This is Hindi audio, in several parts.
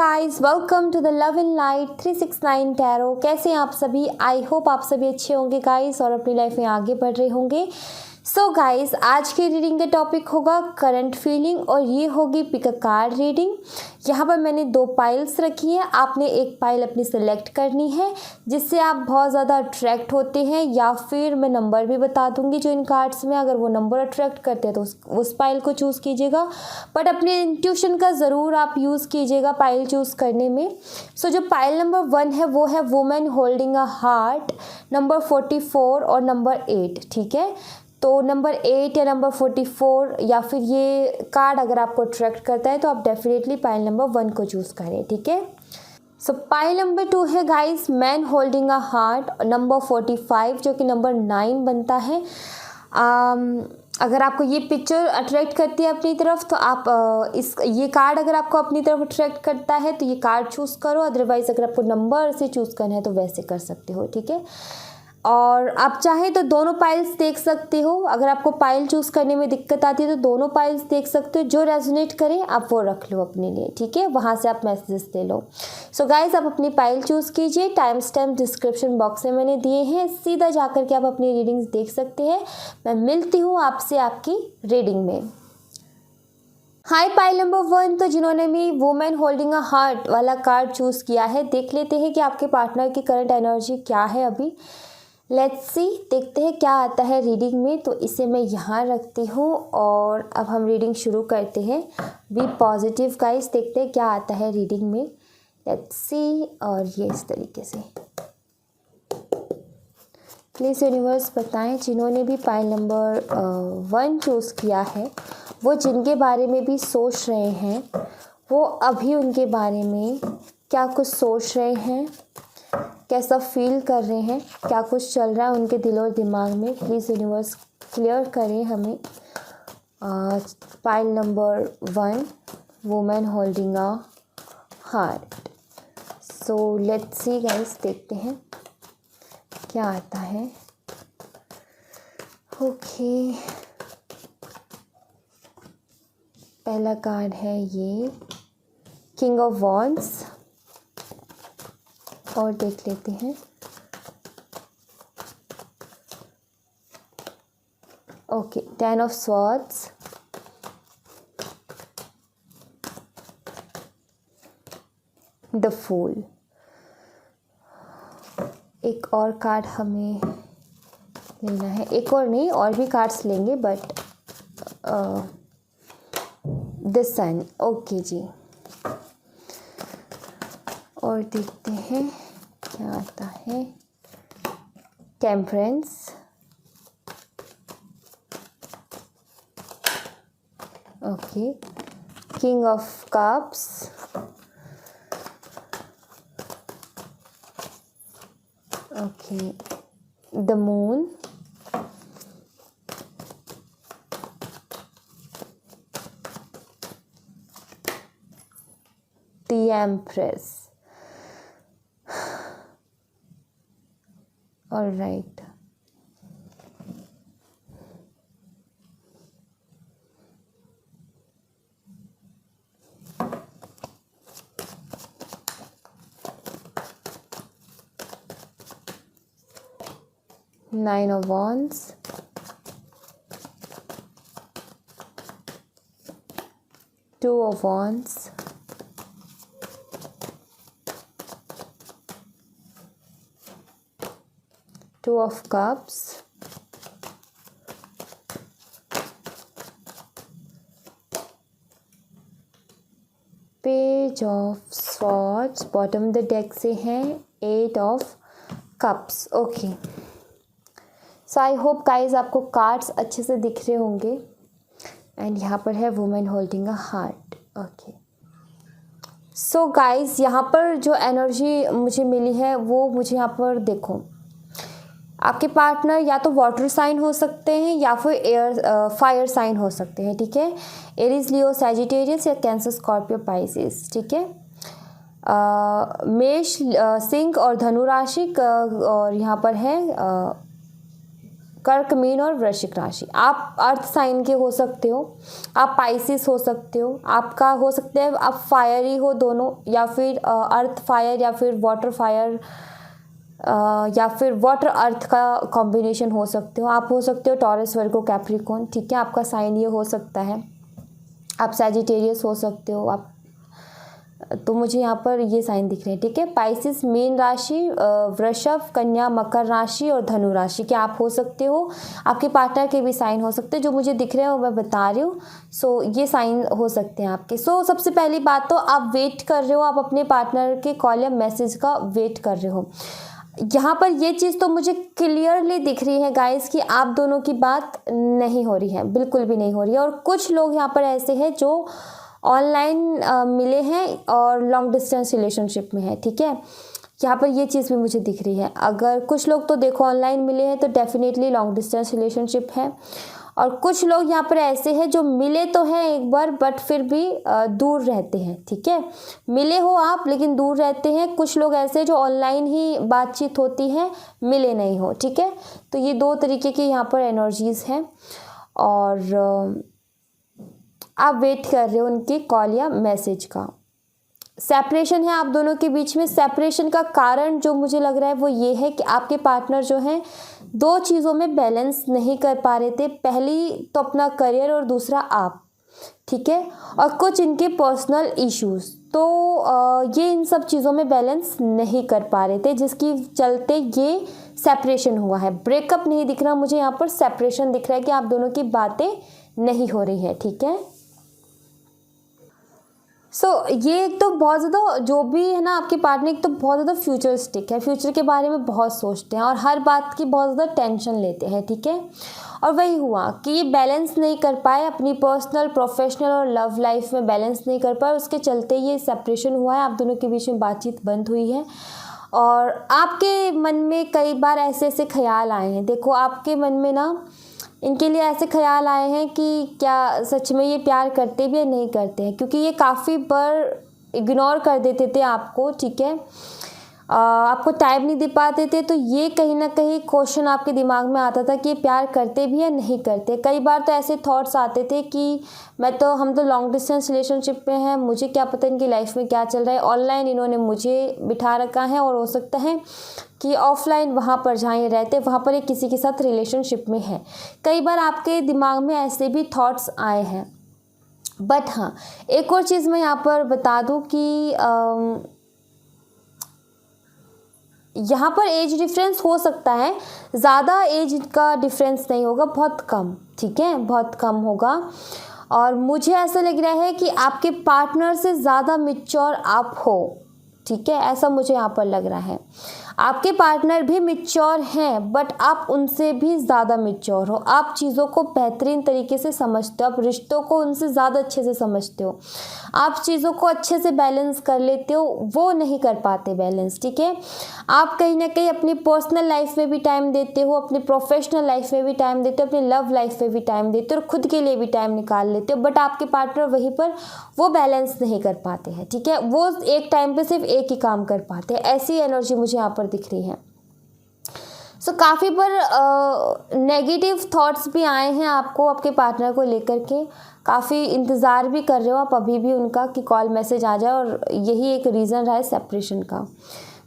Guys, welcome to the love in light 369 tarot. कैसे हैं आप सभी? आई होप आप सभी अच्छे होंगे गाइस और अपनी लाइफ में आगे बढ़ रहे होंगे। सो गाइस, आज की रीडिंग का टॉपिक होगा करंट फीलिंग और ये होगी पिक अ कार्ड रीडिंग। यहाँ पर मैंने 2 पाइल्स रखी है। आपने एक पाइल अपनी सेलेक्ट करनी है जिससे आप बहुत ज़्यादा अट्रैक्ट होते हैं, या फिर मैं नंबर भी बता दूंगी जो इन कार्ड्स में, अगर वो नंबर अट्रैक्ट करते हैं तो उस पाइल को चूज़ कीजिएगा। बट अपने इंट्यूशन का ज़रूर आप यूज़ कीजिएगा पाइल चूज़ करने में। सो जो पाइल नंबर 1 है वो है women holding a heart, number 44 और नंबर 8। ठीक है, तो नंबर 8 या नंबर 44 या फिर ये कार्ड अगर आपको अट्रैक्ट करता है तो आप डेफिनेटली पाइल नंबर 1 को चूज़ करें। ठीक है, सो पाइल नंबर 2 है guys man holding a heart, number 45 जो कि नंबर 9 बनता है। अगर आपको ये पिक्चर अट्रैक्ट करती है अपनी तरफ तो आप ये कार्ड अगर आपको अपनी तरफ अट्रैक्ट करता है तो ये कार्ड चूज़ करो, अदरवाइज़ अगर आपको नंबर से चूज़ करना है तो वैसे कर सकते हो। ठीक है, और आप चाहे तो दोनों पाइल्स देख सकते हो। अगर आपको पाइल चूज़ करने में दिक्कत आती है तो दोनों पाइल्स देख सकते हो, जो रेजोनेट करे आप वो रख लो अपने लिए। ठीक है, वहाँ से आप मैसेजेस ले लो। सो गाइस, आप अपनी पाइल चूज़ कीजिए। टाइम स्टैम्प डिस्क्रिप्शन बॉक्स में मैंने दिए हैं, सीधा जा करके आप अपनी रीडिंग्स देख सकते हैं। मैं मिलती हूँ आपसे आपकी रीडिंग में। हाय पाइल नंबर 1, तो जिन्होंने भी वुमेन होल्डिंग अ हार्ट वाला कार्ड चूज़ किया है, देख लेते हैं कि आपके पार्टनर की करंट एनर्जी क्या है अभी। लेट्स सी, देखते हैं क्या आता है रीडिंग में। तो इसे मैं यहाँ रखती हूँ और अब हम रीडिंग शुरू करते हैं। बी पॉजिटिव गाइस, देखते हैं क्या आता है रीडिंग में। लेट्स सी, और ये इस तरीके से प्लीज़ यूनिवर्स बताएं जिन्होंने भी पाइल नंबर 1 चूज़ किया है, वो जिनके बारे में भी सोच रहे हैं, वो अभी उनके बारे में क्या कुछ सोच रहे हैं, कैसा फील कर रहे हैं, क्या कुछ चल रहा है उनके दिल और दिमाग में। प्लीज़ यूनिवर्स क्लियर करें हमें। Pile number 1 women holding a heart. So let's see guys, देखते हैं क्या आता है। ओके, पहला कार्ड है ये किंग ऑफ वॉन्ड्स, और देख लेते हैं। Okay, 10 of swords, the fool. एक और कार्ड हमें लेना है, एक और नहीं, और भी कार्ड्स लेंगे, बट द सन। ओके जी, और देखते हैं क्या आता है। Temperance, okay, king of cups, okay, the moon, the empress. All right. Nine of Wands, Two of Wands, Two of Cups, page of swords. Bottom the deck से हैं 8 of cups. Okay, so I hope guys आपको कार्ड्स अच्छे से दिख रहे होंगे। एंड यहाँ पर है women holding a heart. Okay, so guys यहाँ पर जो एनर्जी मुझे मिली है वो मुझे यहाँ पर देखो, आपके पार्टनर या तो वाटर साइन हो सकते हैं या फिर फायर साइन हो सकते हैं। ठीक है, एरीज, लियो, सैजिटेरियस या कैंसर, स्कॉर्पियो, पाइसेस। ठीक है, मेष, सिंह और धनु राशि और यहाँ पर है कर्क, मीन और वृश्चिक राशि। आप अर्थ साइन के हो सकते हो, आप पाइसिस हो सकते हो, आपका हो सकता है आप फायरी हो दोनों, या फिर अर्थ फायर, या फिर वाटर फायर, या फिर वाटर अर्थ का कॉम्बिनेशन हो सकते हो। आप हो सकते हो टॉरस, वर्गो, कैप्रिकॉर्न, ठीक है, आपका साइन ये हो सकता है। आप सैजिटेरियस हो सकते हो आप, तो मुझे यहाँ पर ये साइन दिख रहे हैं, ठीक है। पाइसिस, मीन राशि, वृषभ, कन्या, मकर राशि और धनु राशि के आप हो सकते हो। आपके पार्टनर के भी साइन हो सकते हैं, जो मुझे दिख रहे हैं वो मैं बता रही हूँ। सो ये साइन हो सकते हैं आपके। सबसे पहली बात तो आप वेट कर रहे हो, आप अपने पार्टनर के कॉल या मैसेज का वेट कर रहे हो। यहाँ पर ये चीज़ तो मुझे क्लियरली दिख रही है गाइस कि आप दोनों की बात नहीं हो रही है, बिल्कुल भी नहीं हो रही है। और कुछ लोग यहाँ पर ऐसे हैं जो ऑनलाइन मिले हैं और लॉन्ग डिस्टेंस रिलेशनशिप में है, ठीक है। यहाँ पर ये चीज़ भी मुझे दिख रही है। अगर कुछ लोग तो देखो ऑनलाइन मिले हैं तो डेफिनेटली लॉन्ग डिस्टेंस रिलेशनशिप है, और कुछ लोग यहाँ पर ऐसे हैं जो मिले तो हैं एक बार बट फिर भी दूर रहते हैं, ठीक है। मिले हो आप लेकिन दूर रहते हैं। कुछ लोग ऐसे हैं जो ऑनलाइन ही बातचीत होती है, मिले नहीं हो, ठीक है। तो ये दो तरीके की यहाँ पर एनर्जीज़ हैं, और आप वेट कर रहे हो उनके कॉल या मैसेज का। सेपरेशन है आप दोनों के बीच में। सेपरेशन का कारण जो मुझे लग रहा है वो ये है कि आपके पार्टनर जो हैं दो चीज़ों में बैलेंस नहीं कर पा रहे थे। पहली तो अपना करियर और दूसरा आप, ठीक है, और कुछ इनके पर्सनल इश्यूज़, तो ये इन सब चीज़ों में बैलेंस नहीं कर पा रहे थे, जिसकी चलते ये सेपरेशन हुआ है। ब्रेकअप नहीं दिख रहा मुझे यहाँ पर, सेपरेशन दिख रहा है कि आप दोनों की बातें नहीं हो रही है, ठीक है। ये एक तो बहुत ज़्यादा जो भी है ना आपके पार्टनर, एक तो बहुत ज़्यादा फ्यूचरिस्टिक है, फ्यूचर के बारे में बहुत सोचते हैं और हर बात की बहुत ज़्यादा टेंशन लेते हैं, ठीक है। और वही हुआ कि ये बैलेंस नहीं कर पाए, अपनी पर्सनल, प्रोफेशनल और लव लाइफ में बैलेंस नहीं कर पाए, उसके चलते ये सेपरेशन हुआ है। आप दोनों के बीच में बातचीत बंद हुई है, और आपके मन में कई बार ऐसे ऐसे ख्याल आए हैं। देखो आपके मन में ना इनके लिए ऐसे ख्याल आए हैं कि क्या सच में ये प्यार करते भी या नहीं करते हैं, क्योंकि ये काफ़ी बार इग्नोर कर देते थे आपको, ठीक है, आपको टाइम नहीं दे पाते थे। तो ये कहीं ना कहीं क्वेश्चन आपके दिमाग में आता था कि ये प्यार करते भी या नहीं करते। कई बार तो ऐसे थॉट्स आते थे कि हम तो लॉन्ग डिस्टेंस रिलेशनशिप में हैं, मुझे क्या पता इनकी लाइफ में क्या चल रहा है। ऑनलाइन इन्होंने मुझे बिठा रखा है, और हो सकता है कि ऑफलाइन वहाँ पर जहाँ ये रहते वहाँ पर एक किसी के साथ रिलेशनशिप में है। कई बार आपके दिमाग में ऐसे भी थॉट्स आए हैं। बट हाँ, एक और चीज़ मैं यहाँ पर बता दूँ कि यहाँ पर एज डिफरेंस हो सकता है, ज़्यादा एज का डिफरेंस नहीं होगा, बहुत कम, ठीक है, बहुत कम होगा। और मुझे ऐसा लग रहा है कि आपके पार्टनर से ज़्यादा मैच्योर आप हो, ठीक है, ऐसा मुझे यहाँ पर लग रहा है। आपके पार्टनर भी मैच्योर हैं बट आप उनसे भी ज़्यादा मैच्योर हो। आप चीज़ों को बेहतरीन तरीके से समझते हो, आप रिश्तों को उनसे ज़्यादा अच्छे से समझते हो, आप चीज़ों को अच्छे से बैलेंस कर लेते हो, वो नहीं कर पाते बैलेंस, ठीक है। आप कहीं ना कहीं अपनी पर्सनल लाइफ में भी टाइम देते हो, अपनी प्रोफेशनल लाइफ में भी टाइम देते हो, अपनी लव लाइफ में भी टाइम देते हो, और खुद के लिए भी टाइम निकाल लेते हो। बट आपके पार्टनर वहीं पर वो बैलेंस नहीं कर पाते हैं, ठीक है, वो एक टाइम पे सिर्फ एक ही काम कर पाते हैं। ऐसी एनर्जी मुझे यहाँ पर दिख रही है। काफ़ी बार नेगेटिव थॉट्स भी आए हैं आपको आपके पार्टनर को लेकर के। काफ़ी इंतज़ार भी कर रहे हो आप अभी भी उनका कि कॉल मैसेज आ जाए, और यही एक रीज़न रहा है सेपरेशन का।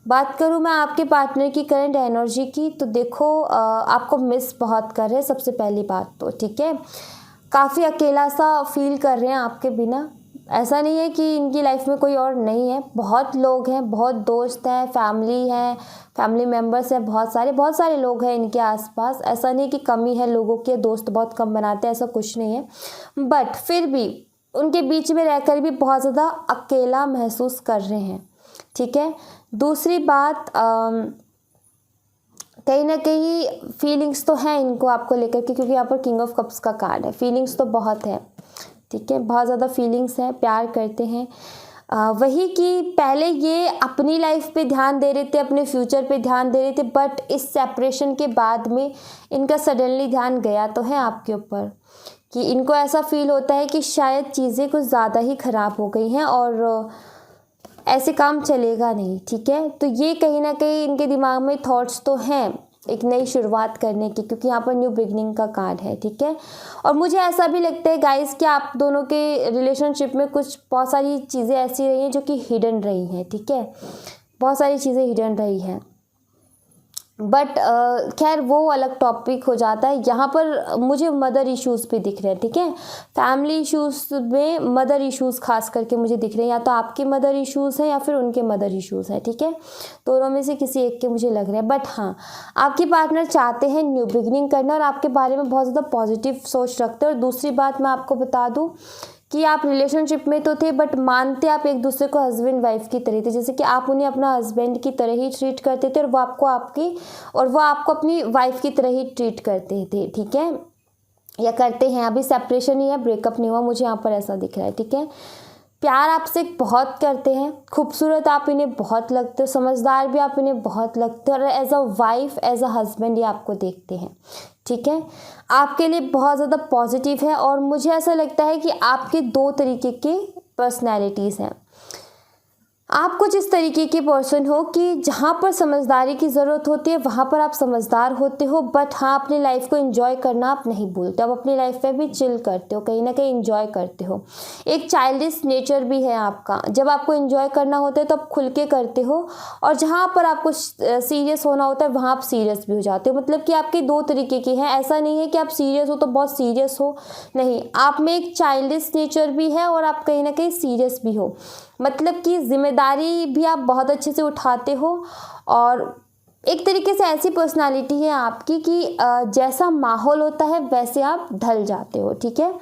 बात करूँ मैं आपके पार्टनर की करंट एनर्जी की, तो देखो आपको मिस बहुत कर रहे हैं सबसे पहली बात तो, ठीक है। काफ़ी अकेला सा फील कर रहे हैं आपके बिना। ऐसा नहीं है कि इनकी लाइफ में कोई और नहीं है, बहुत लोग हैं, बहुत दोस्त हैं, फैमिली मेम्बर्स हैं, बहुत सारे लोग हैं इनके आसपास। ऐसा नहीं कि कमी है लोगों की, दोस्त बहुत कम बनाते हैं, ऐसा कुछ नहीं है। बट फिर भी उनके बीच में रहकर भी बहुत ज़्यादा अकेला महसूस कर रहे हैं, ठीक है। दूसरी बात, कहीं ना कहीं फीलिंग्स तो हैं इनको आपको लेकर के, क्योंकि यहाँ पर किंग ऑफ कप्स का कार्ड है। फीलिंग्स तो बहुत है, ठीक है, बहुत ज़्यादा फीलिंग्स हैं, प्यार करते हैं। वही कि पहले ये अपनी लाइफ पे ध्यान दे रहे थे, अपने फ्यूचर पे ध्यान दे रहे थे, बट इस सेपरेशन के बाद में इनका सडनली ध्यान गया तो है आपके ऊपर, कि इनको ऐसा फील होता है कि शायद चीज़ें कुछ ज़्यादा ही ख़राब हो गई हैं और ऐसे काम चलेगा नहीं, ठीक है। तो ये कहीं ना कहीं इनके दिमाग में थॉट्स तो हैं। एक नई शुरुआत करने की, क्योंकि यहाँ पर न्यू बिगनिंग का कार्ड है, ठीक है। और मुझे ऐसा भी लगता है गाइस कि आप दोनों के रिलेशनशिप में कुछ बहुत सारी चीज़ें ऐसी रही हैं जो कि हिडन रही हैं, ठीक है, बहुत सारी चीज़ें हिडन रही हैं। बट खैर वो अलग टॉपिक हो जाता है। यहाँ पर मुझे मदर इश्यूज़ भी दिख रहे हैं, ठीक है, फैमिली इश्यूज़ में मदर इश्यूज़ खास करके मुझे दिख रहे हैं, या तो आपके मदर इश्यूज़ हैं या फिर उनके मदर इश्यूज़ हैं, ठीक है, दोनों में से किसी एक के मुझे लग रहे हैं। बट हाँ, आपके पार्टनर चाहते हैं न्यू बिगनिंग करना और आपके बारे में बहुत ज़्यादा पॉजिटिव सोच रखते हैं। और दूसरी बात मैं आपको बता दूँ कि आप रिलेशनशिप में तो थे, बट मानते आप एक दूसरे को हस्बैंड वाइफ की तरह थे, जैसे कि आप उन्हें अपना हस्बैंड की तरह ही ट्रीट करते थे और वो आपको अपनी वाइफ की तरह ही ट्रीट करते थे, ठीक है, या करते हैं। अभी सेपरेशन ही है, ब्रेकअप नहीं हुआ, मुझे यहाँ पर ऐसा दिख रहा है, ठीक है। प्यार आपसे बहुत करते हैं, खूबसूरत आप इन्हें बहुत लगते हो, समझदार भी आप इन्हें बहुत लगते हो, और as a wife as a husband ये आपको देखते हैं, ठीक है। आपके लिए बहुत ज़्यादा पॉजिटिव है। और मुझे ऐसा लगता है कि आपके दो तरीके के पर्सनैलिटीज़ हैं। आप कुछ इस तरीके के पर्सन हो कि जहाँ पर समझदारी की ज़रूरत होती है वहाँ पर आप समझदार होते हो, बट हाँ, अपनी लाइफ को एंजॉय करना आप नहीं भूलते। आप अपनी लाइफ में भी चिल करते हो, कहीं ना कहीं एंजॉय करते हो। एक चाइल्डिश नेचर भी है आपका, जब आपको एंजॉय करना होता है तो आप खुल के करते हो, और जहाँ पर आपको सीरियस होना होता है वहाँ आप सीरियस भी हो जाते हो। मतलब कि आपके दो तरीके के हैं, ऐसा नहीं है कि आप सीरियस हो तो बहुत सीरियस हो, नहीं, आप में एक चाइल्डिश नेचर भी है और आप कहीं ना कहीं सीरियस भी हो। मतलब कि जिम्मेदारी भी आप बहुत अच्छे से उठाते हो, और एक तरीके से ऐसी पर्सनालिटी है आपकी कि जैसा माहौल होता है वैसे आप ढल जाते हो, ठीक है।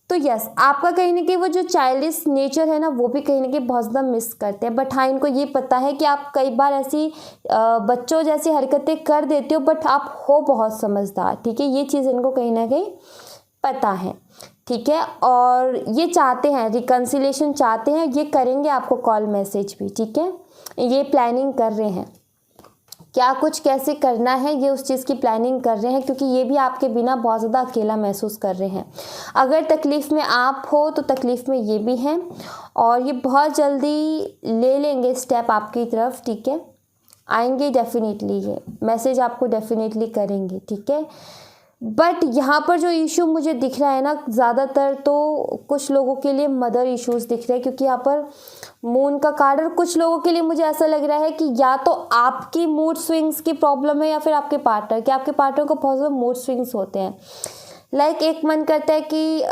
तो यस, आपका कहीं ना कहीं वो जो चाइल्डिश नेचर है ना, वो भी कहीं ना कहीं बहुत ज़्यादा मिस करते हैं। बट हाँ, इनको ये पता है कि आप कई बार ऐसी बच्चों जैसी हरकतें कर देते हो, बट आप हो बहुत समझदार, ठीक है, ये चीज़ इनको कहीं ना कहीं पता है, ठीक है। और ये चाहते हैं रिकन्सिलेशन, चाहते हैं, ये करेंगे आपको कॉल मैसेज भी, ठीक है, ये प्लानिंग कर रहे हैं, क्या कुछ कैसे करना है ये उस चीज़ की प्लानिंग कर रहे हैं, क्योंकि ये भी आपके बिना बहुत ज़्यादा अकेला महसूस कर रहे हैं। अगर तकलीफ़ में आप हो तो तकलीफ़ में ये भी हैं, और ये बहुत जल्दी ले लेंगे स्टेप आपकी तरफ, ठीक है, आएंगे डेफिनेटली, ये मैसेज आपको डेफिनेटली करेंगे, ठीक है। बट यहाँ पर जो इशू मुझे दिख रहा है ना, ज़्यादातर तो कुछ लोगों के लिए मदर इश्यूज़ दिख रहे हैं, क्योंकि यहाँ पर मून का कार्ड, और कुछ लोगों के लिए मुझे ऐसा लग रहा है कि या तो आपकी मूड स्विंग्स की प्रॉब्लम है या फिर आपके पार्टनर को बहुत ज़्यादा मूड स्विंग्स होते हैं। लाइक एक मन करता है कि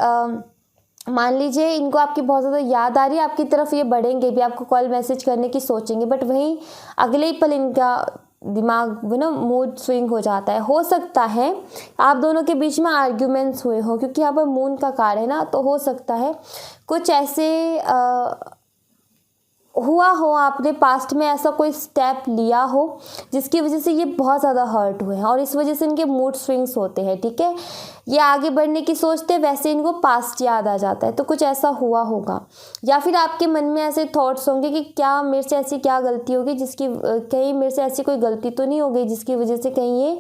मान लीजिए इनको आपकी बहुत ज़्यादा याद आ रही है, आपकी तरफ ये बढ़ेंगे भी, आपको कॉल मैसेज करने की सोचेंगे, बट वहीं अगले ही पल इनका दिमाग वो ना मूड स्विंग हो जाता है। हो सकता है आप दोनों के बीच में आर्ग्यूमेंट्स हुए हो, क्योंकि यहाँ पर मून का कार्ड है ना, तो हो सकता है कुछ ऐसे हुआ हो, आपने पास्ट में ऐसा कोई स्टेप लिया हो जिसकी वजह से ये बहुत ज़्यादा हर्ट हुए हैं, और इस वजह से इनके मूड स्विंग्स होते हैं, ठीक है। ये आगे बढ़ने की सोचते हैं, वैसे इनको पास्ट याद आ जाता है, तो कुछ ऐसा हुआ होगा। या फिर आपके मन में ऐसे थॉट्स होंगे कि क्या मेरे से ऐसी क्या गलती होगी जिसकी, कहीं मेरे से ऐसी कोई गलती तो नहीं हो गई जिसकी वजह से कहीं ये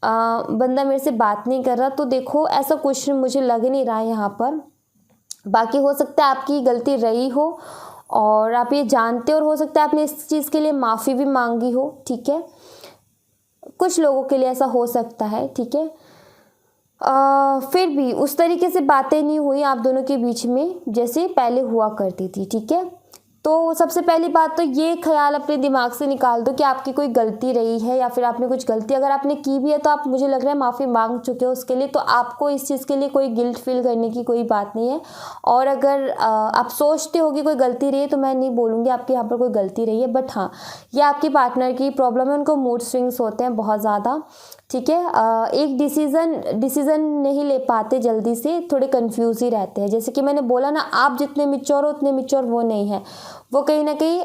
बंदा मेरे से बात नहीं कर रहा। तो देखो, ऐसा कुछ मुझे लग नहीं रहा है यहाँ पर। बाकी हो सकता है आपकी गलती रही हो और आप ये जानते हो, और हो सकता है आपने इस चीज़ के लिए माफ़ी भी मांगी हो, ठीक है, कुछ लोगों के लिए ऐसा हो सकता है, ठीक है। फिर भी उस तरीके से बातें नहीं हुई आप दोनों के बीच में जैसे पहले हुआ करती थी, ठीक है। तो सबसे पहली बात तो ये ख्याल अपने दिमाग से निकाल दो कि आपकी कोई गलती रही है, या फिर आपने कुछ गलती अगर आपने की भी है तो आप, मुझे लग रहा है, माफ़ी मांग चुके हो उसके लिए, तो आपको इस चीज़ के लिए कोई गिल्ट फील करने की कोई बात नहीं है। और अगर आप सोचते हो कि कोई गलती रही है, तो मैं नहीं बोलूँगी आपके यहाँ पर कोई गलती रही है, बट हाँ, ये आपके पार्टनर की प्रॉब्लम है, उनको मूड स्विंग्स होते हैं बहुत ज़्यादा, ठीक है। एक डिसीज़न नहीं ले पाते जल्दी से, थोड़े कंफ्यूज ही रहते हैं। जैसे कि मैंने बोला ना, आप जितने मैच्योर हो उतने मैच्योर वो नहीं है, वो कहीं ना कहीं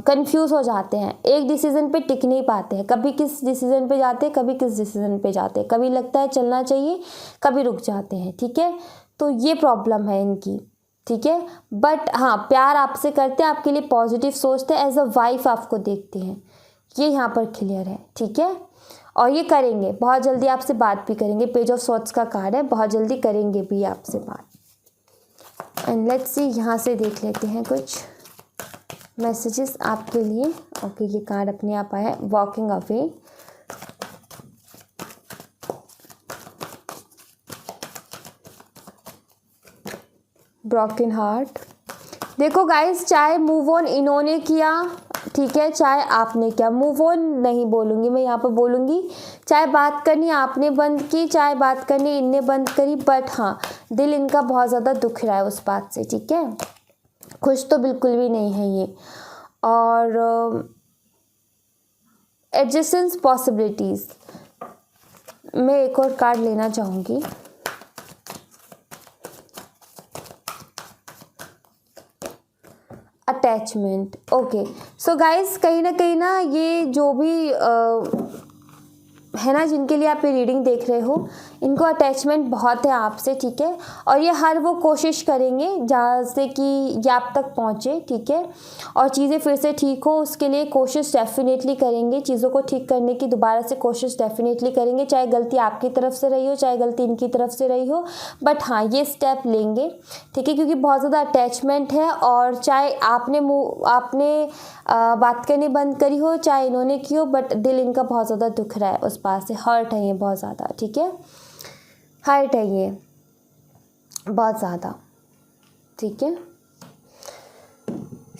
कंफ्यूज हो जाते हैं, एक डिसीज़न पे टिक नहीं पाते हैं, कभी किस डिसीज़न पे जाते हैं, कभी किस डिसीज़न पे जाते हैं, कभी लगता है चलना चाहिए, कभी रुक जाते हैं, ठीक है। तो ये प्रॉब्लम है इनकी, ठीक है। बट हाँ, प्यार आपसे करते हैं, आपके लिए पॉजिटिव सोचते हैं, एज अ वाइफ आपको देखते हैं, ये यहाँ पर क्लियर है, ठीक है। और ये करेंगे बहुत जल्दी, आपसे बात भी करेंगे, पेज ऑफ सॉर्ट्स का कार्ड है, बहुत जल्दी करेंगे भी आपसे बात। एंड लेट्स सी, यहाँ से देख लेते हैं कुछ। मैसेजेस आपके लिए। ओके, ये कार्ड अपने आप आया है, वॉकिंग अवे। Broken heart. देखो गाइस, चाहे मूव ऑन इन्होंने किया, ठीक है, चाहे आपने किया, मूव ऑन नहीं बोलूँगी मैं यहाँ पर, बोलूँगी चाहे बात करनी आपने बंद की, चाहे बात करनी इनने बंद करी, बट हाँ दिल इनका बहुत ज़्यादा दुख रहा है उस बात से, ठीक है, खुश तो बिल्कुल भी नहीं है ये। और एडजस्टेंस पॉसिबिलिटीज़, मैं एक और कार्ड लेना चाहूँगी। अटैचमेंट। ओके, सो गाइस कहीं ना ये जो भी है ना, जिनके लिए आप ये रीडिंग देख रहे हो, इनको अटैचमेंट बहुत है आपसे, ठीक है, और ये हर वो कोशिश करेंगे जहाँ से कि ये आप तक पहुँचे, ठीक है, और चीज़ें फिर से ठीक हो, उसके लिए कोशिश डेफिनेटली करेंगे, चीज़ों को ठीक करने की दोबारा से कोशिश डेफिनेटली करेंगे, चाहे गलती आपकी तरफ से रही हो, चाहे गलती इनकी तरफ से रही हो, बट हाँ ये स्टेप लेंगे, ठीक है, क्योंकि बहुत ज़्यादा अटैचमेंट है। और चाहे आपने बात करनी बंद करी हो, चाहे इन्होंने की हो, बट दिल इनका बहुत ज़्यादा दुख रहा है उस बात से, हर्ट है ये बहुत ज़्यादा, ठीक है, हर्ट है ये बहुत ज़्यादा, ठीक है।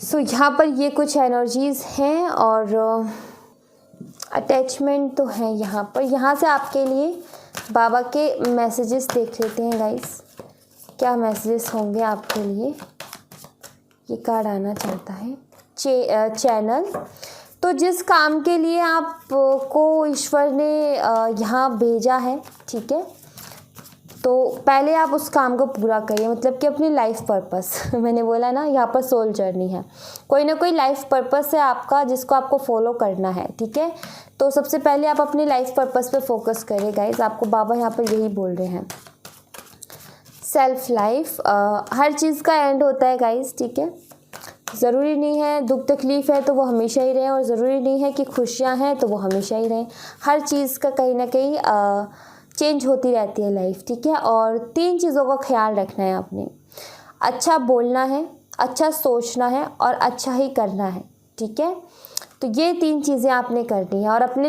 सो यहाँ पर ये कुछ एनर्जीज़ हैं और अटैचमेंट तो है यहाँ पर। यहाँ से आपके लिए बाबा के मैसेजेस देख लेते हैं गाइस, क्या मैसेजेस होंगे आपके लिए। ये कार्ड आना चाहता है चैनल। तो जिस काम के लिए आपको ईश्वर ने यहाँ भेजा है, ठीक है, तो पहले आप उस काम को पूरा करिए, मतलब कि अपनी लाइफ पर्पस मैंने बोला ना, यहाँ पर सोल जर्नी है, कोई ना कोई लाइफ पर्पस है आपका जिसको आपको फॉलो करना है, ठीक है। तो सबसे पहले आप अपनी लाइफ पर्पस पे फोकस करें गाइस, आपको बाबा यहाँ पर यही बोल रहे हैं। सेल्फ लाइफ, हर चीज़ का एंड होता है गाइस, ठीक है, ज़रूरी नहीं है दुख तकलीफ़ है तो वो हमेशा ही रहें, और ज़रूरी नहीं है कि खुशियाँ हैं तो वो हमेशा ही रहें, हर चीज़ का कहीं ना कहीं चेंज होती रहती है लाइफ, ठीक है। और 3 चीज़ों का ख्याल रखना है आपने, अच्छा बोलना है, अच्छा सोचना है और अच्छा ही करना है, ठीक है। तो ये 3 चीज़ें आपने करनी है और अपने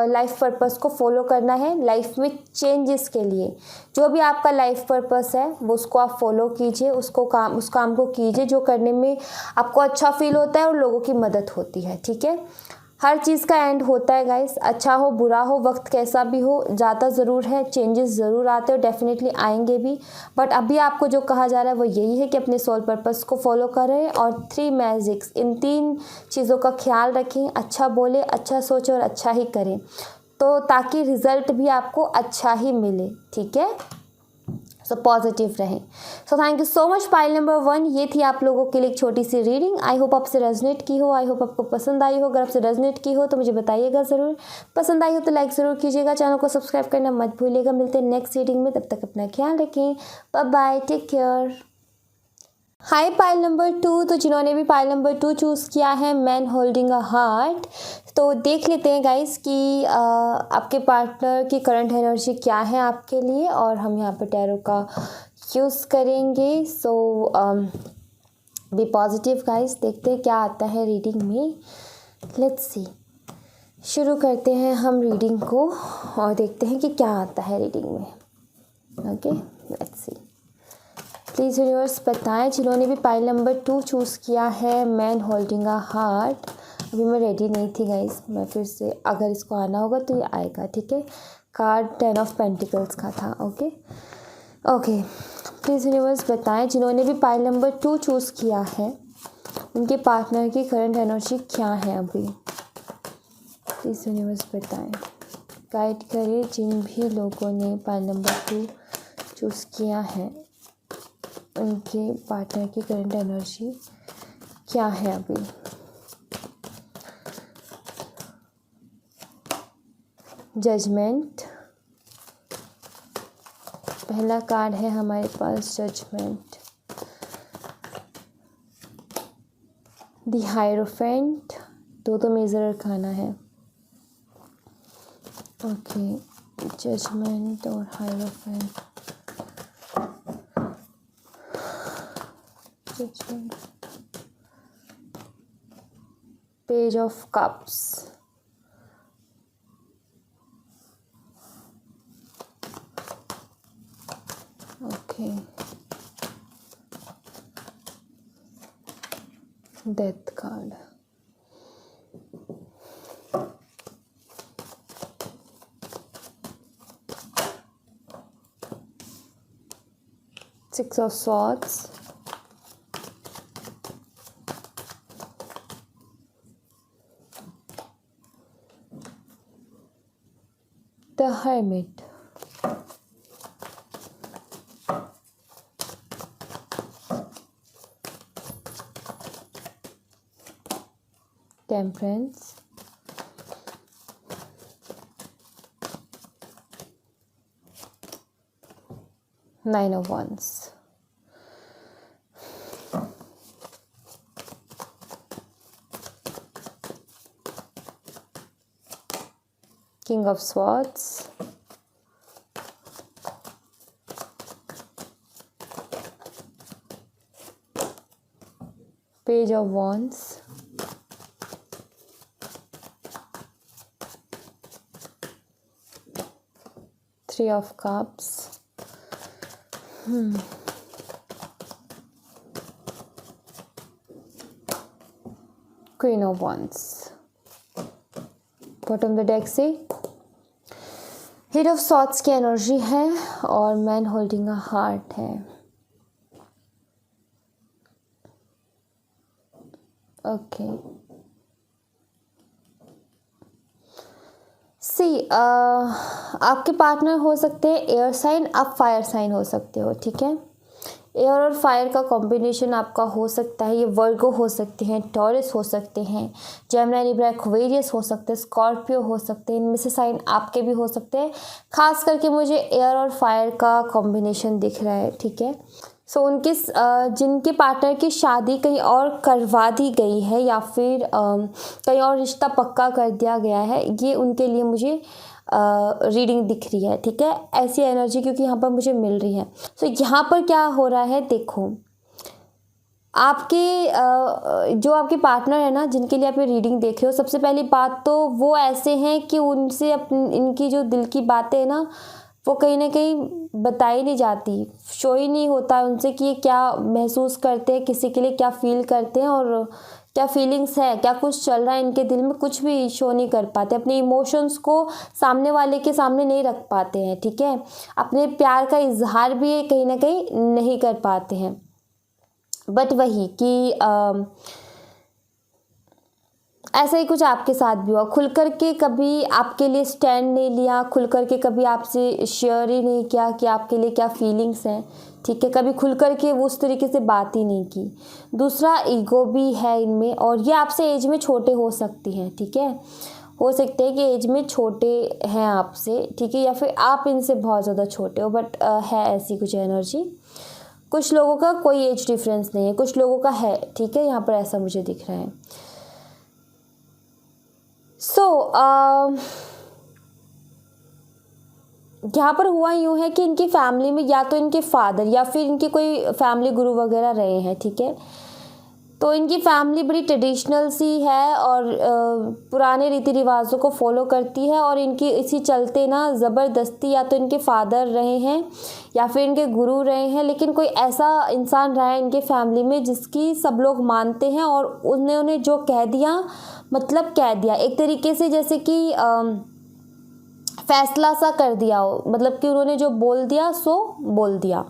लाइफ पर्पस को फॉलो करना है लाइफ में चेंजेस के लिए। जो भी आपका लाइफ पर्पस है वो उसको आप फॉलो कीजिए, उस काम को कीजिए जो करने में आपको अच्छा फील होता है और लोगों की मदद होती है, ठीक है। हर चीज़ का एंड होता है गाइस, अच्छा हो बुरा हो, वक्त कैसा भी हो, जाता ज़रूर है, चेंजेस ज़रूर आते हैं, डेफिनेटली आएंगे भी, बट अभी आपको जो कहा जा रहा है वो यही है कि अपने सोल पर्पस को फॉलो करें और 3 मैजिक्स, इन 3 चीज़ों का ख्याल रखें, अच्छा बोले, अच्छा सोचें और अच्छा ही करें, तो ताकि रिज़ल्ट भी आपको अच्छा ही मिले, ठीक है। सो पॉजिटिव रहें। So thank you so much pile number 1, ये थी आप लोगों के लिए एक छोटी सी रीडिंग। आई होप आपसे रेजनेट की हो, आई होप आपको पसंद आई हो। अगर आपसे रेजनेट की हो तो मुझे बताइएगा ज़रूर, पसंद आई हो तो लाइक ज़रूर कीजिएगा, चैनल को सब्सक्राइब करना मत भूलिएगा। मिलते हैं नेक्स्ट रीडिंग में, तब तक अपना ख्याल रखें, बाय बाय, टेक केयर। हाय पाइल नंबर 2, तो जिन्होंने भी पाइल नंबर 2 चूज़ किया है, मैन होल्डिंग अ हार्ट, तो देख लेते हैं गाइस कि आपके पार्टनर की करंट एनर्जी क्या है आपके लिए, और हम यहाँ पर टैरो का यूज़ करेंगे। सो बी पॉजिटिव गाइस, देखते हैं क्या आता है रीडिंग में, लेट्स सी। शुरू करते हैं हम रीडिंग को और देखते हैं कि क्या आता है रीडिंग में। Okay, let's see. Please universe बताएं, जिन्होंने भी पाइल नंबर 2 चूज़ किया है, मैन होल्डिंग अ हार्ट। अभी मैं रेडी नहीं थी गाइस, मैं फिर से, अगर इसको आना होगा तो ये आएगा, ठीक है। कार्ड 10 ऑफ पेंटिकल्स का था। ओके ओके, प्लीज़ यूनिवर्स बताएं, जिन्होंने भी पाइल नंबर 2 चूज़ किया है, उनके पार्टनर की करंट एनर्जी क्या है अभी। प्लीज़ यूनिवर्स बताएं, गाइड करें जिन भी लोगों ने पाइल नंबर 2 चूज़ किया है, उनके पार्टनर की करंट एनर्जी क्या है अभी। जजमेंट, पहला कार्ड है हमारे पास judgment. The hierophant, 2 major arcana है। ओके, जजमेंट और hierophant, judgment, page of cups, okay, death card, six of swords, the hermit, temperance, nine of wands, king of swords, page of wands, three of cups, queen of wands, bottom the deck से हेड ऑफ सॉर्ड्स की एनर्जी है और मैन होल्डिंग अ हार्ट है। ओके, सी आपके पार्टनर हो सकते हैं एयर साइन, आप फायर साइन हो सकते हो, ठीक है। एयर और फायर का कॉम्बिनेशन आपका हो सकता है। ये वर्गो हो सकते हैं, टॉरस हो सकते हैं, जेमिनी, लिब्रा, एक्वेरियस हो सकते हैं, स्कॉर्पियो हो सकते हैं। इनमें से साइन आपके भी हो सकते हैं। खास करके मुझे एयर और फायर का कॉम्बिनेशन दिख रहा है, ठीक है। सो उनके जिनके पार्टनर की शादी कहीं और करवा दी गई है या फिर कहीं और रिश्ता पक्का कर दिया गया है, ये उनके लिए मुझे रीडिंग दिख रही है, ठीक है। ऐसी एनर्जी क्योंकि यहाँ पर मुझे मिल रही है। सो यहाँ पर क्या हो रहा है, देखो आपके जो आपके पार्टनर है ना, जिनके लिए आप ये रीडिंग देख रहे हो, सबसे पहली बात तो वो ऐसे हैं कि उनसे इनकी जो दिल की बातें हैं ना, वो कहीं ना कहीं बताई नहीं जाती, शो ही नहीं होता उनसे कि ये क्या महसूस करते हैं, किसी के लिए क्या फील करते हैं और क्या फीलिंग्स है, क्या कुछ चल रहा है इनके दिल में, कुछ भी शो नहीं कर पाते। अपने इमोशंस को सामने वाले के सामने नहीं रख पाते हैं, ठीक है। अपने प्यार का इजहार भी कहीं ना कहीं नहीं कर पाते हैं। बट वही कि ऐसा ही कुछ आपके साथ भी हुआ। खुल कर के कभी आपके लिए स्टैंड नहीं लिया, खुल कर के कभी आपसे शेयर ही नहीं किया कि आपके लिए क्या फीलिंग्स हैं, ठीक है। कभी खुल कर के वो उस तरीके से बात ही नहीं की। दूसरा, ईगो भी है इनमें और ये आपसे एज में छोटे हो सकती हैं, ठीक है। हो सकते हैं कि एज में छोटे हैं आपसे, ठीक है, या फिर आप इनसे बहुत ज़्यादा छोटे हो, बट है ऐसी कुछ एनर्जी। कुछ लोगों का कोई एज डिफरेंस नहीं है, कुछ लोगों का है, ठीक है। यहाँ पर ऐसा मुझे दिख रहा है। यहाँ पर हुआ यूँ है कि इनकी फैमिली में या तो इनके फादर या फिर इनके कोई फैमिली गुरु वगैरह रहे हैं, ठीक है। तो इनकी फैमिली बड़ी ट्रेडिशनल सी है और पुराने रीति रिवाजों को फॉलो करती है और इनकी इसी चलते ना ज़बरदस्ती या तो इनके फादर रहे हैं या फिर इनके गुरु रहे हैं, लेकिन कोई ऐसा इंसान रहा है इनके फैमिली में जिसकी सब लोग मानते हैं और उन्होंने जो कह दिया मतलब कह दिया, एक तरीके से जैसे कि फैसला सा कर दिया हो, मतलब कि उन्होंने जो बोल दिया सो बोल दिया,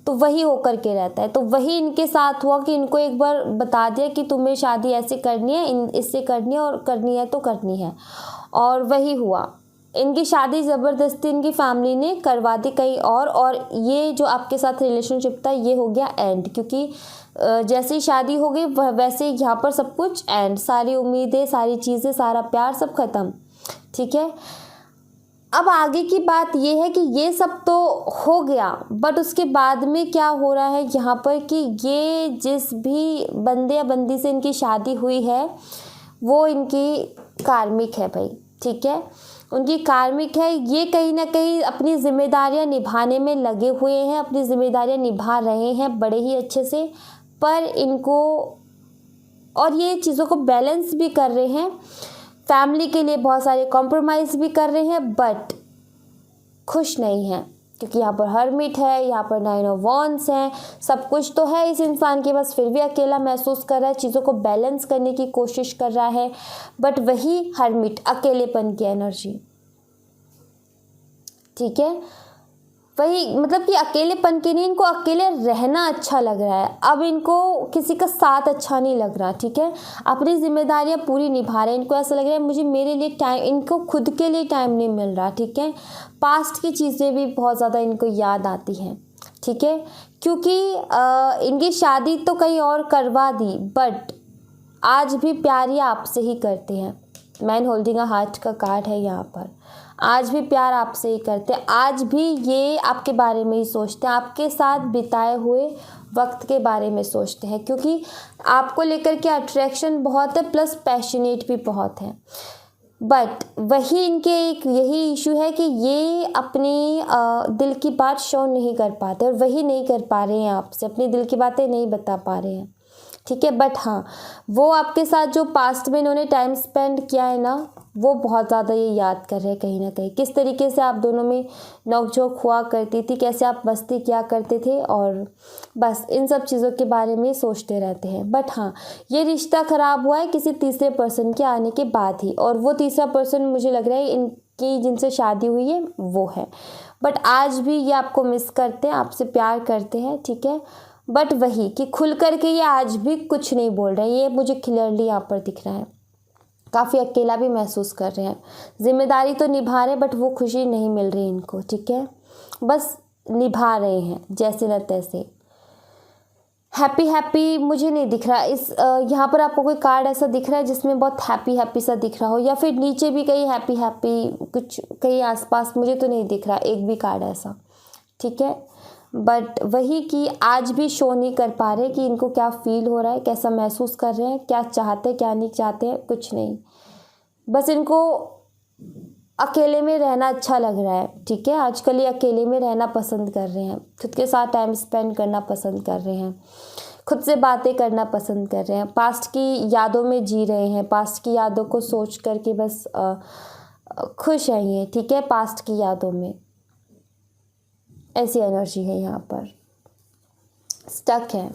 तो वही होकर के रहता है। तो वही इनके साथ हुआ कि इनको एक बार बता दिया कि तुम्हें शादी ऐसे करनी है, इससे करनी है और करनी है तो करनी है, और वही हुआ। इनकी शादी ज़बरदस्ती इनकी फैमिली ने करवा दी कहीं और ये जो आपके साथ रिलेशनशिप था ये हो गया एंड, क्योंकि जैसे ही शादी हो गई वैसे यहाँ पर सब कुछ एंड, सारी उम्मीदें, सारी चीज़ें, सारा प्यार सब ख़त्म, ठीक है। अब आगे की बात ये है कि ये सब तो हो गया, बट उसके बाद में क्या हो रहा है यहाँ पर कि ये जिस भी बंदे या बंदी से इनकी शादी हुई है वो इनकी कार्मिक है भाई, ठीक है। उनकी कार्मिक है, ये कहीं ना कहीं अपनी जिम्मेदारियां निभाने में लगे हुए हैं, अपनी जिम्मेदारियां निभा रहे हैं बड़े ही अच्छे से, पर इनको और ये चीज़ों को बैलेंस भी कर रहे हैं, फैमिली के लिए बहुत सारे कॉम्प्रोमाइज़ भी कर रहे हैं, बट खुश नहीं हैं क्योंकि यहाँ पर हर्मिट है, यहाँ पर 9 ऑफ वॉन्ड्स हैं, सब कुछ तो है इस इंसान के पास, फिर भी अकेला महसूस कर रहा है, चीज़ों को बैलेंस करने की कोशिश कर रहा है, बट वही हर्मिट अकेलेपन की एनर्जी, ठीक है, वही मतलब कि अकेलेपन के नहीं, इनको अकेले रहना अच्छा लग रहा है, अब इनको किसी का साथ अच्छा नहीं लग रहा, ठीक है, अपनी जिम्मेदारियां पूरी निभा रहे हैं, इनको ऐसा लग रहा है मुझे मेरे लिए टाइम, इनको खुद के लिए टाइम नहीं मिल रहा, ठीक है, पास्ट की चीज़ें भी बहुत ज़्यादा इनको याद आती हैं, ठीक है, क्योंकि इनकी शादी तो कहीं और करवा दी, बट आज भी प्यार ये आपसे ही करते हैं, मैन होल्डिंग अ हार्ट का कार्ड है यहाँ पर, आज भी प्यार आपसे ही करते हैं, आज भी ये आपके बारे में ही सोचते हैं, आपके साथ बिताए हुए वक्त के बारे में सोचते हैं, क्योंकि आपको लेकर के अट्रैक्शन बहुत है, प्लस पैशनेट भी बहुत है, बट वही इनके एक यही इशू है कि ये अपनी दिल की बात शो नहीं कर पाते, और वही नहीं कर पा रहे हैं आपसे, अपनी दिल की बातें नहीं बता पा रहे हैं, ठीक है, बट हाँ वो आपके साथ जो पास्ट में इन्होंने टाइम स्पेंड किया है ना, वो बहुत ज़्यादा ये याद कर रहे हैं कहीं ना कहीं, किस तरीके से आप दोनों में नोकझोंक हुआ करती थी, कैसे आप मस्ती किया करते थे, और बस इन सब चीज़ों के बारे में सोचते रहते हैं, बट हाँ ये रिश्ता ख़राब हुआ है किसी तीसरे पर्सन के आने के बाद ही, और वो तीसरा पर्सन मुझे लग रहा है इनकी जिनसे शादी हुई है वो है, बट आज भी ये आपको मिस करते हैं, आपसे प्यार करते हैं, ठीक है, बट वही कि खुल करके ये आज भी कुछ नहीं बोल रहे हैं, ये मुझे क्लियरली यहाँ पर दिख रहा है, काफ़ी अकेला भी महसूस कर रहे हैं, जिम्मेदारी तो निभा रहे हैं बट वो खुशी नहीं मिल रही इनको, ठीक है, बस निभा रहे हैं जैसे न तैसे, हैप्पी हैप्पी मुझे नहीं दिख रहा इस यहाँ पर आपको कोई कार्ड ऐसा दिख रहा है जिसमें बहुत हैप्पी हैप्पी सा दिख रहा हो, या फिर नीचे भी कहीं हैप्पी हैप्पी कुछ कहीं आसपास, मुझे तो नहीं दिख रहा एक भी कार्ड ऐसा, ठीक है, बट वही कि आज भी शो नहीं कर पा रहे कि इनको क्या फील हो रहा है, कैसा महसूस कर रहे हैं, क्या चाहते हैं क्या नहीं चाहते हैं, कुछ नहीं, बस इनको अकेले में रहना अच्छा लग रहा है, ठीक है, आजकल ये अकेले में रहना पसंद कर रहे हैं, खुद के साथ टाइम स्पेंड करना पसंद कर रहे हैं, खुद से बातें करना पसंद कर रहे हैं, पास्ट की यादों में जी रहे हैं, पास्ट की यादों को सोच करके बस खुश हैं ये, ठीक है, पास्ट की यादों में ऐसी एनर्जी है यहाँ पर, स्टक है,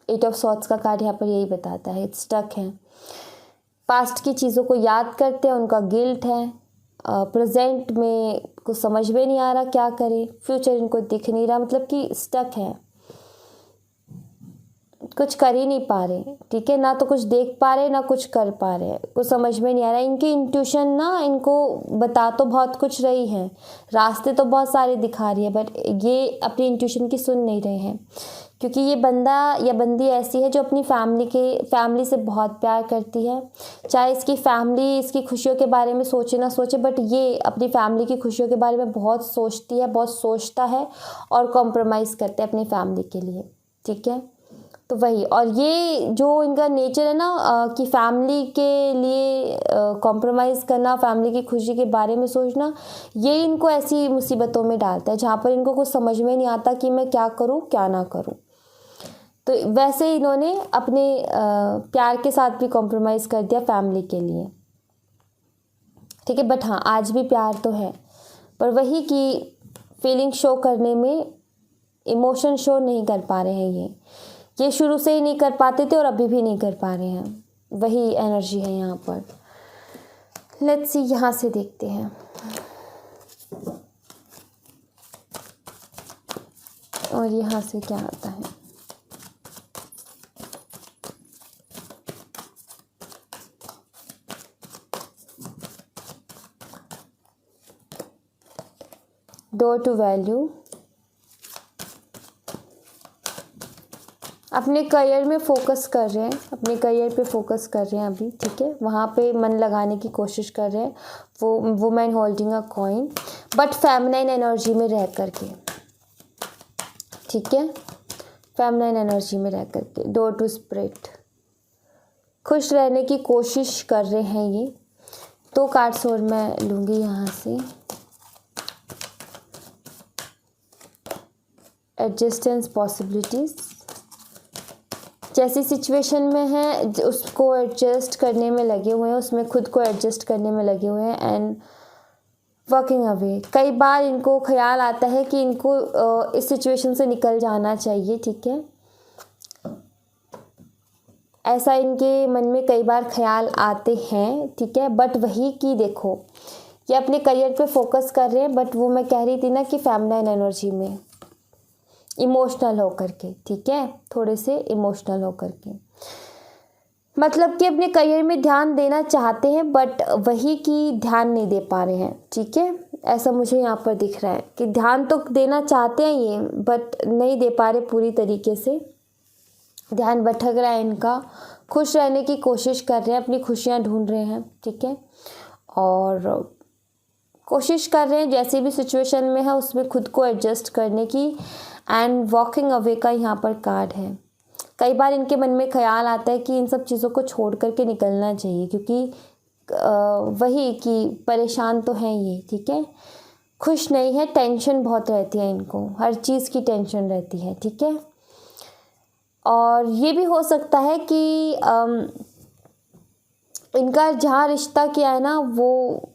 8 ऑफ सॉर्ड्स का कार्ड यहाँ पर यही बताता है, स्टक है, पास्ट की चीज़ों को याद करते हैं, उनका गिल्ट है, प्रेजेंट में कुछ समझ में नहीं आ रहा क्या करें, फ्यूचर इनको दिख नहीं रहा, मतलब कि स्टक है, कुछ कर ही नहीं पा रहे, ठीक है, ना तो कुछ देख पा रहे ना कुछ कर पा रहे, कुछ समझ में नहीं आ रहा, इनकी इंट्यूशन ना इनको बता तो बहुत कुछ रही है, रास्ते तो बहुत सारे दिखा रही है, बट ये अपनी इंट्यूशन की सुन नहीं रहे हैं, क्योंकि ये बंदा या बंदी ऐसी है जो अपनी फैमिली से बहुत प्यार करती है, चाहे इसकी फैमिली इसकी खुशियों के बारे में सोचे ना सोचे, बट ये अपनी फैमिली की खुशियों के बारे में बहुत सोचती है, बहुत सोचता है, और कॉम्प्रोमाइज़ करते हैं अपनी फैमिली के लिए, ठीक है, तो वही, और ये जो इनका नेचर है ना कि फैमिली के लिए कॉम्प्रोमाइज़ करना, फैमिली की खुशी के बारे में सोचना, ये इनको ऐसी मुसीबतों में डालता है जहाँ पर इनको कुछ समझ में नहीं आता कि मैं क्या करूँ क्या ना करूँ, तो वैसे इन्होंने अपने प्यार के साथ भी कॉम्प्रोमाइज़ कर दिया फैमिली के लिए, ठीक है, बट हाँ आज भी प्यार तो है, पर वही कि फीलिंग शो करने में इमोशन शो नहीं कर पा रहे हैं, ये शुरू से ही नहीं कर पाते थे और अभी भी नहीं कर पा रहे हैं, वही एनर्जी है यहाँ पर, लेट्स सी यहाँ से देखते हैं, और यहाँ से क्या आता है, डोर टू वैल्यू, अपने करियर में फोकस कर रहे हैं, अपने करियर पे फोकस कर रहे हैं अभी, ठीक है, वहाँ पे मन लगाने की कोशिश कर रहे हैं, वो women holding a coin, but feminine energy में रह करके, ठीक है, फेमिनाइन एनर्जी में रह करके, डोर टू स्पिरिट, खुश रहने की कोशिश कर रहे हैं ये, 2 कार्ड्स और मैं लूँगी यहाँ से, एडजस्टेंस पॉसिबिलिटीज़, जैसी सिचुएशन में है उसको एडजस्ट करने में लगे हुए हैं, उसमें खुद को एडजस्ट करने में लगे हुए हैं एंड वर्किंग अवे। कई बार इनको ख्याल आता है कि इनको इस सिचुएशन से निकल जाना चाहिए, ठीक है। ऐसा इनके मन में कई बार ख्याल आते हैं, ठीक है। बट वही कि देखो ये अपने करियर पे फोकस कर रहे हैं, बट वो मैं कह रही थी ना कि फेमिनाइन एनर्जी में इमोशनल होकर के, ठीक है, थोड़े से इमोशनल होकर के, मतलब कि अपने करियर में ध्यान देना चाहते हैं बट वही कि ध्यान नहीं दे पा रहे हैं, ठीक है। ऐसा मुझे यहाँ पर दिख रहा है कि ध्यान तो देना चाहते हैं ये बट नहीं दे पा रहे पूरी तरीके से, ध्यान भटक रहा है इनका। खुश रहने की कोशिश कर रहे हैं, अपनी खुशियाँ ढूंढ रहे हैं, ठीक है, और कोशिश कर रहे हैं जैसी भी सिचुएशन में है उसमें खुद को एडजस्ट करने की। एंड वॉकिंग अवे का यहाँ पर कार्ड है। कई बार इनके मन में ख्याल आता है कि इन सब चीज़ों को छोड़ करके निकलना चाहिए, क्योंकि वही कि परेशान तो हैं ये, ठीक है, खुश नहीं है, टेंशन बहुत रहती है इनको, हर चीज़ की टेंशन रहती है, ठीक है। और ये भी हो सकता है कि इनका जहाँ रिश्ता किया है ना वो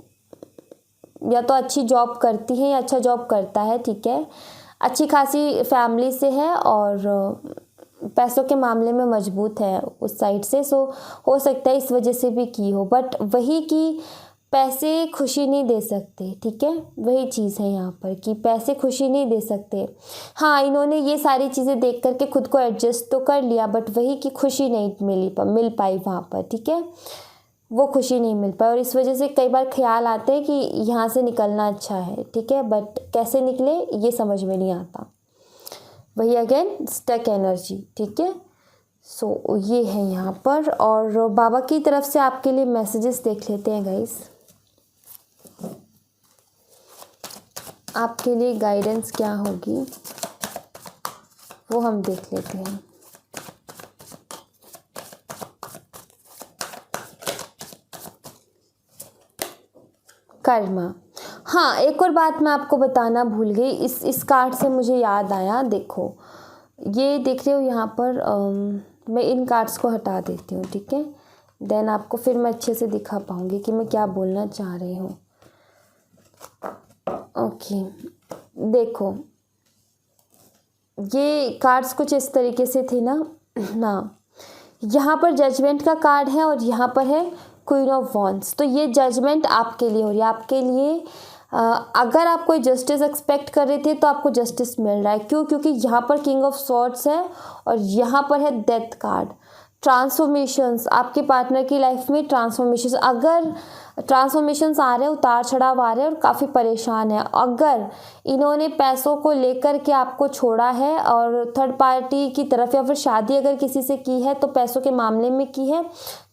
या तो अच्छी जॉब करती है या अच्छा जॉब करता है, ठीक है, अच्छी खासी फैमिली से है और पैसों के मामले में मजबूत है उस साइड से। सो हो सकता है इस वजह से भी की हो, बट वही कि पैसे खुशी नहीं दे सकते, ठीक है, वही चीज़ है यहाँ पर कि पैसे खुशी नहीं दे सकते। हाँ, इन्होंने ये सारी चीज़ें देख करके खुद को एडजस्ट तो कर लिया बट वही कि खुशी नहीं मिल पाई वहाँ पर, ठीक है, वो खुशी नहीं मिल पाई और इस वजह से कई बार ख्याल आते हैं कि यहाँ से निकलना अच्छा है, ठीक है, बट कैसे निकले ये समझ में नहीं आता। वही अगेन स्टक एनर्जी, ठीक है। सो ये है यहाँ पर। और बाबा की तरफ से आपके लिए मैसेजेस देख लेते हैं गाइस, आपके लिए गाइडेंस क्या होगी वो हम देख लेते हैं। कर्मा। हाँ, एक और बात मैं आपको बताना भूल गई, इस कार्ड से मुझे याद आया। देखो ये देख रहे हो यहाँ पर, मैं इन कार्ड्स को हटा देती हूँ, ठीक है, देन आपको फिर मैं अच्छे से दिखा पाऊँगी कि मैं क्या बोलना चाह रही हूँ। ओके, देखो ये कार्ड्स कुछ इस तरीके से थे ना यहाँ पर जजमेंट का कार्ड है और यहाँ पर है क्वीन ऑफ वॉन्ड्स। तो ये जजमेंट आपके लिए हो रही है, आपके लिए अगर आप कोई जस्टिस एक्सपेक्ट कर रहे थे तो आपको जस्टिस मिल रहा है। क्यों? क्योंकि यहाँ पर किंग ऑफ स्वॉर्ड्स है और यहाँ पर है डेथ कार्ड। ट्रांसफॉर्मेशंस, आपके पार्टनर की लाइफ में ट्रांसफॉर्मेशंस, अगर ट्रांसफॉर्मेशंस आ रहे हैं, उतार चढ़ाव आ रहे हैं और काफ़ी परेशान है, अगर इन्होंने पैसों को लेकर के आपको छोड़ा है और थर्ड पार्टी की तरफ या फिर शादी अगर किसी से की है तो पैसों के मामले में की है,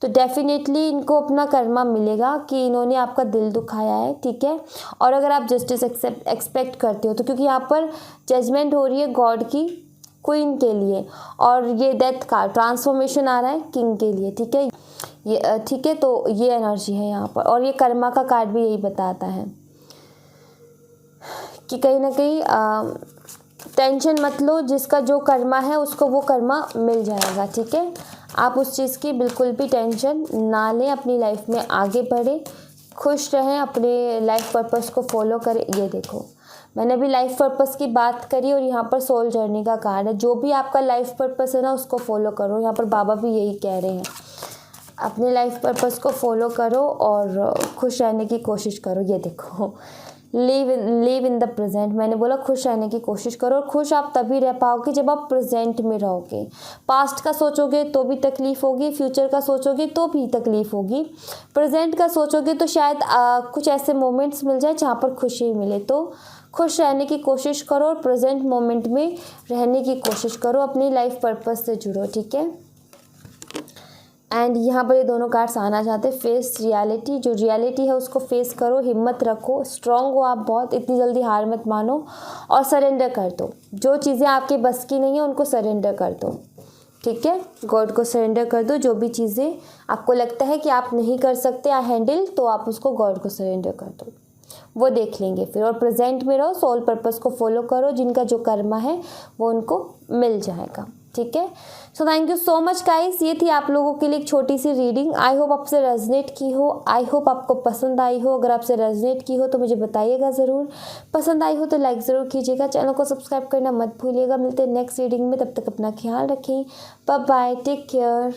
तो डेफिनेटली इनको अपना कर्मा मिलेगा कि इन्होंने आपका दिल दुखाया है, ठीक है। और अगर आप जस्टिस एक्सपेक्ट करते हो तो क्योंकि यहाँ पर जजमेंट हो रही है गॉड की क्वीन के लिए और ये डेथ का ट्रांसफॉर्मेशन आ रहा है किंग के लिए, ठीक है, ये ठीक है। तो ये एनर्जी है यहाँ पर और ये कर्मा का कार्ड भी यही बताता है कि कहीं ना कहीं टेंशन मत लो, जिसका जो कर्मा है उसको वो कर्मा मिल जाएगा, ठीक है। आप उस चीज़ की बिल्कुल भी टेंशन ना लें, अपनी लाइफ में आगे बढ़ें, खुश रहें, अपने लाइफ पर्पस को फॉलो करें। ये देखो मैंने अभी लाइफ पर्पस की बात करी और यहाँ पर सोल जर्नी का कार्ड है। जो भी आपका लाइफ पर्पस है ना उसको फॉलो करो, यहाँ पर बाबा भी यही कह रहे हैं, अपने लाइफ पर्पस को फॉलो करो और खुश रहने की कोशिश करो। ये देखो लिव इन द प्रेजेंट, मैंने बोला खुश रहने की कोशिश करो और खुश आप तभी रह पाओगे जब आप प्रेजेंट में रहोगे। पास्ट का सोचोगे तो भी तकलीफ़ होगी, फ्यूचर का सोचोगे तो भी तकलीफ़ होगी, प्रेजेंट का सोचोगे तो शायद कुछ ऐसे मोमेंट्स मिल जाए जहाँ पर खुशी मिले। तो खुश रहने की कोशिश करो और प्रेजेंट मोमेंट में रहने की कोशिश करो, अपनी लाइफ पर्पस से जुड़ो, ठीक है। एंड यहाँ पर ये दोनों कार्ड्स आना चाहते हैं, फेस रियलिटी, जो रियलिटी है उसको फेस करो, हिम्मत रखो, स्ट्रांग हो आप बहुत, इतनी जल्दी हार मत मानो और सरेंडर कर दो। जो चीज़ें आपके बस की नहीं है उनको सरेंडर कर दो, ठीक है, गॉड को सरेंडर कर दो। जो भी चीज़ें आपको लगता है कि आप नहीं कर सकते हैंडल, तो आप उसको गॉड को सरेंडर कर दो, वो देख लेंगे फिर। और प्रेजेंट में रहो, सोल पर्पस को फॉलो करो, जिनका जो कर्मा है वो उनको मिल जाएगा। ठीक है। So thank you so much guys, ये थी आप लोगों के लिए एक छोटी सी रीडिंग। आई होप आपसे रेजनेट की हो, आई होप आपको पसंद आई हो। अगर आपसे रेजनेट की हो तो मुझे बताइएगा ज़रूर, पसंद आई हो तो लाइक ज़रूर कीजिएगा, चैनल को सब्सक्राइब करना मत भूलिएगा। मिलते हैं नेक्स्ट रीडिंग में, तब तक अपना ख्याल रखें। Bye bye, take care.